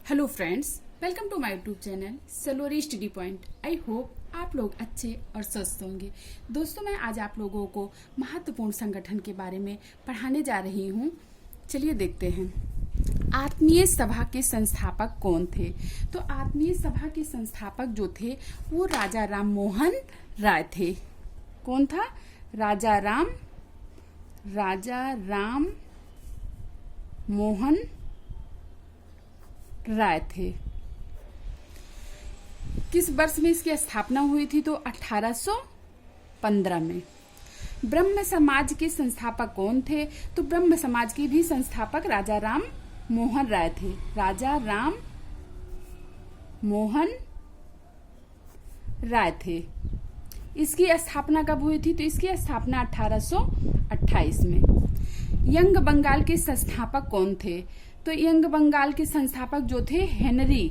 Hello friends, welcome to my YouTube channel सलोरी study point. I hope आप लोग अच्छे और स्वस्थ होंगे। दोस्तों, मैं आज आप लोगों को महत्वपूर्ण संगठन के बारे में पढ़ाने जा रही हूँ। चलिए देखते हैं। आत्मीय सभा के संस्थापक कौन थे? तो आत्मीय सभा के संस्थापक जो थे वो राजा राम मोहन राय थे। कौन था? राजा राम मोहन राय थे। किस वर्ष में इसकी स्थापना हुई थी? तो 1815 में। ब्रह्म समाज के संस्थापक कौन थे? तो ब्रह्म समाज के भी संस्थापक राजा राम मोहन राय थे। राजा राम मोहन राय थे। इसकी स्थापना कब हुई थी? तो इसकी स्थापना 1828 में। यंग बंगाल के संस्थापक कौन थे? तो यंग बंगाल के संस्थापक जो थे हेनरी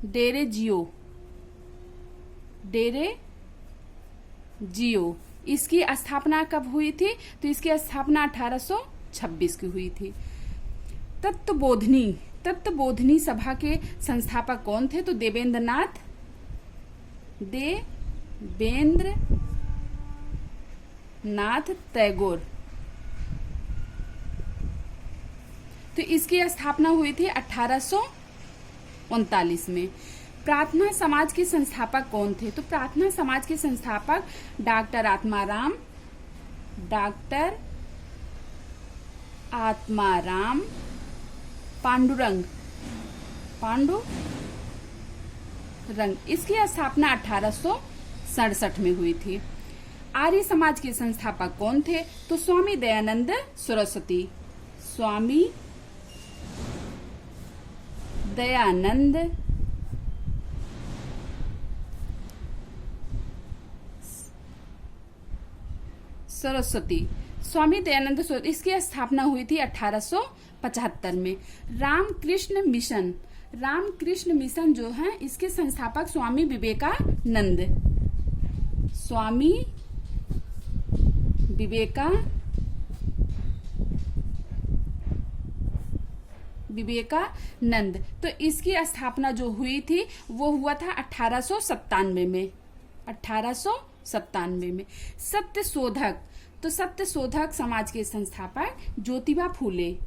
डेरेजियो। इसकी स्थापना कब हुई थी? तो इसकी स्थापना 1826 की हुई थी। तत्वबोधिनी सभा के संस्थापक कौन थे? तो देवेंद्रनाथ टैगोर। तो इसकी स्थापना हुई थी 1839 में। प्रार्थना समाज के संस्थापक कौन थे? तो प्रार्थना समाज के संस्थापक डॉक्टर आत्माराम पांडुरंग। इसकी स्थापना 1867 में हुई थी। आर्य समाज के संस्थापक कौन थे? तो स्वामी दयानंद सरस्वती। स्वामी दयानंद सरस्वती। इसकी स्थापना हुई थी 1875 में। रामकृष्ण मिशन जो है इसके संस्थापक स्वामी विवेकानंद। तो इसकी स्थापना जो हुई थी वो हुआ था 1897 में। सत्यशोधक समाज के संस्थापक ज्योतिबा फूले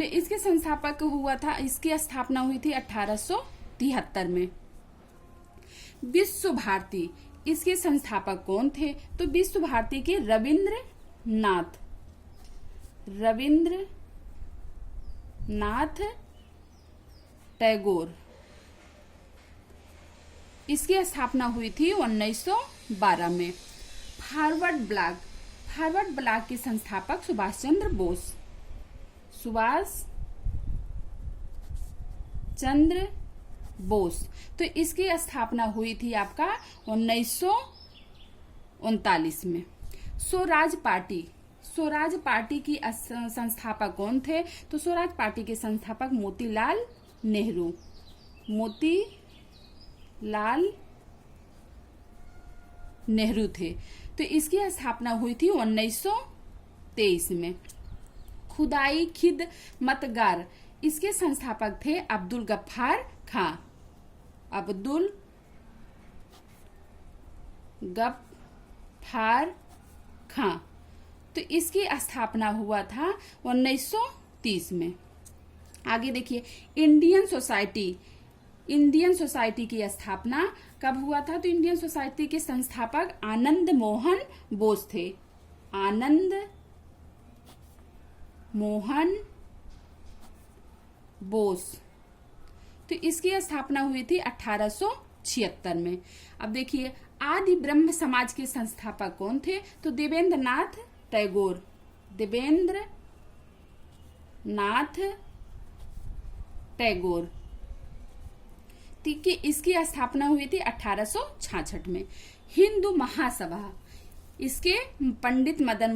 इसके संस्थापक हुआ था। इसकी स्थापना हुई थी 1873 में। विश्व भारती इसके संस्थापक कौन थे? तो विश्व भारती के रविंद्रनाथ टैगोर। इसकी स्थापना हुई थी 1912 में। फॉरवर्ड ब्लॉक के संस्थापक सुभाष चंद्र बोस। तो इसकी स्थापना हुई थी आपका 1939 में। स्वराज पार्टी की संस्थापक कौन थे? तो स्वराज पार्टी के संस्थापक मोतीलाल नेहरू थे। तो इसकी स्थापना हुई थी 1923 में। खुदाई खिदमतगार इसके संस्थापक थे अब्दुल गफ्फार खां। तो इसकी स्थापना हुआ था 1930 में। आगे देखिए, इंडियन सोसाइटी की स्थापना कब हुआ था? तो इंडियन सोसाइटी के संस्थापक आनंद मोहन बोस थे। तो इसकी स्थापना हुई थी 1876 में। अब देखिए, आदि ब्रह्म समाज के संस्थापक कौन थे? तो देवेंद्रनाथ टैगोर। इसकी स्थापना हुई थी 1866 में। हिंदू महासभा इसके पंडित मदन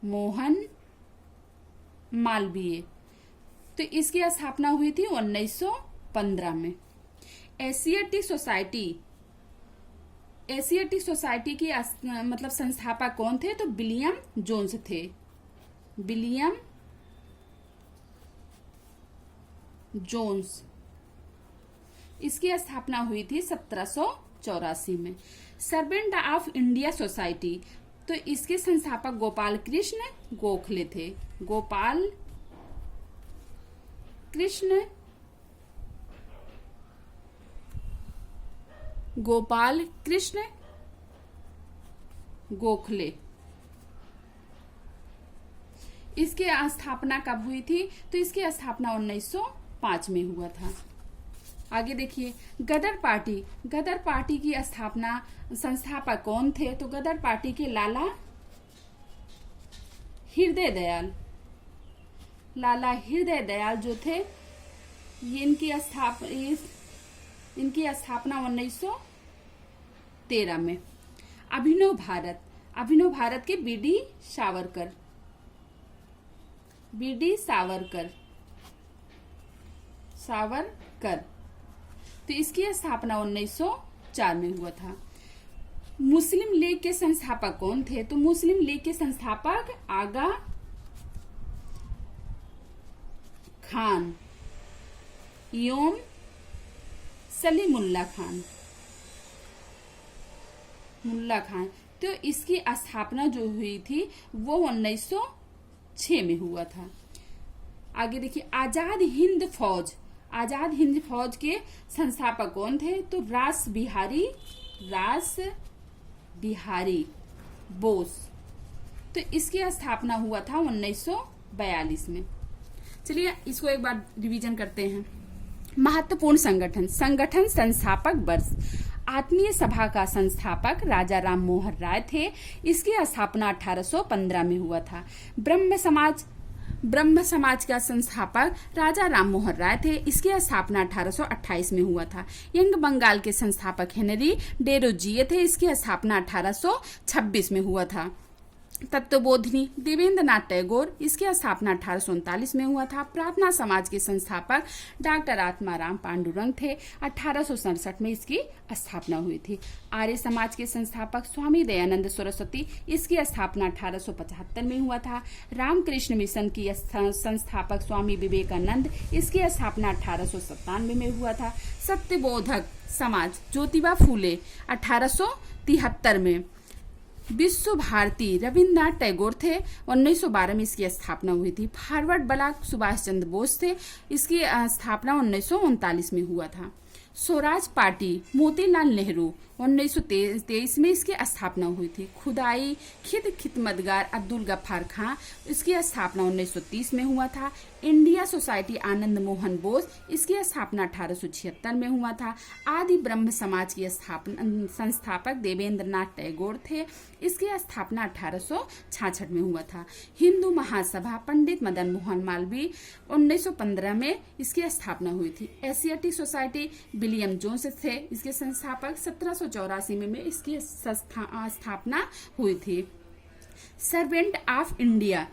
मोहन मालवीय। तो इसकी स्थापना हुई थी 1915 में। एशियाटिक सोसाइटी की मतलब संस्थापक कौन थे? तो विलियम जोन्स थे। विलियम जोन्स, इसकी स्थापना हुई थी 1784 में। सर्वेंट ऑफ इंडिया सोसाइटी, तो इसके संस्थापक गोपाल कृष्ण गोखले थे। गोपाल कृष्ण गोखले। इसकी स्थापना कब हुई थी? तो इसकी स्थापना 1905 में हुआ था। आगे देखिए, गदर पार्टी की स्थापना संस्थापक कौन थे? तो गदर पार्टी के लाला हृदय दयाल जो थे, इनकी स्थापना 1913 में। अभिनव भारत के बीडी सावरकर, तो इसकी स्थापना 1904 में हुआ था। मुस्लिम लीग के संस्थापक कौन थे? तो मुस्लिम लीग के संस्थापक आगा खान एवं सलीमुल्लाह खान। तो इसकी स्थापना जो हुई थी वो 1906 में हुआ था। आगे देखिए, आजाद हिंद फौज के संस्थापक कौन थे? तो रास बिहारी बोस। तो इसकी स्थापना हुआ था 1942 में। चलिए इसको एक बार रिवीजन करते हैं। महत्वपूर्ण संगठन संस्थापक वर्ष। आत्मीय सभा का संस्थापक राजा राम मोहन राय थे। इसकी स्थापना 1815 में हुआ था। ब्रह्म समाज का संस्थापक राजा राम मोहन राय थे। इसकी स्थापना 1828 में हुआ था। यंग बंगाल के संस्थापक हेनरी डेरोजिए थे। इसकी स्थापना 1826 में हुआ था। तत्वबोधिनी देवेंद्र नाथ टैगोर, इसकी स्थापना 1839 में हुआ था। प्रार्थना समाज के संस्थापक डॉक्टर आत्माराम पांडुरंग थे। 1867 में इसकी स्थापना हुई थी। आर्य समाज के संस्थापक स्वामी दयानंद सरस्वती, इसकी स्थापना 1875 में हुआ था। रामकृष्ण मिशन की संस्थापक स्वामी विवेकानंद, इसकी स्थापना 1897 में हुआ था। सत्यबोधक समाज ज्योतिबा फूले 1873 में। विश्व भारती रविन्द्रनाथ टैगोर थे। 1912 में इसकी स्थापना हुई थी। फॉरवर्ड ब्लॉक सुभाष चंद्र बोस थे। इसकी स्थापना 1939 में हुआ था। स्वराज पार्टी मोतीलाल नेहरू, 1923 में इसकी स्थापना हुई थी। खुदाई खिदमतगार अब्दुल गफ्फार खां, इसकी स्थापना 1930 में हुआ था। इंडिया सोसाइटी आनंद मोहन बोस, इसकी स्थापना 1876 में हुआ था। आदि ब्रह्म समाज की संस्थापक देवेंद्र नाथ टैगोर थे। इसकी स्थापना 1866 में हुआ था। हिंदू महासभा पंडित मदन मोहन मालवीय, 1915 में इसकी स्थापना हुई थी। एशियाटिक सोसाइटी विलियम जोन्स थे इसके संस्थापक। 1784 में इसकी स्थापना हुई थी। सर्वेंट ऑफ इंडिया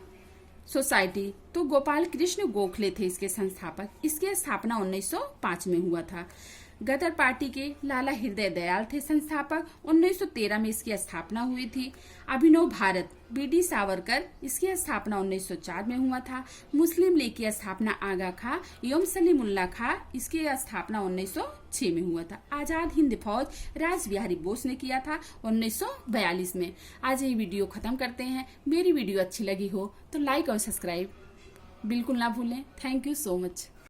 सोसाइटी, तो गोपाल कृष्ण गोखले थे इसके संस्थापक। इसकी स्थापना 1905 में हुआ था। गदर पार्टी के लाला हृदय दयाल थे संस्थापक। 1913 में इसकी स्थापना हुई थी। अभिनव भारत बीडी सावरकर, इसकी स्थापना 1904 में हुआ था। मुस्लिम लीग की स्थापना आगा खां एवं सलीमुल्लाह खां, इसकी स्थापना 1906 में हुआ था। आजाद हिंद फौज राज बिहारी बोस ने किया था 1942 में। आज ये वीडियो खत्म करते हैं। मेरी वीडियो अच्छी लगी हो तो लाइक और सब्सक्राइब बिल्कुल ना भूलें। Thank you so much.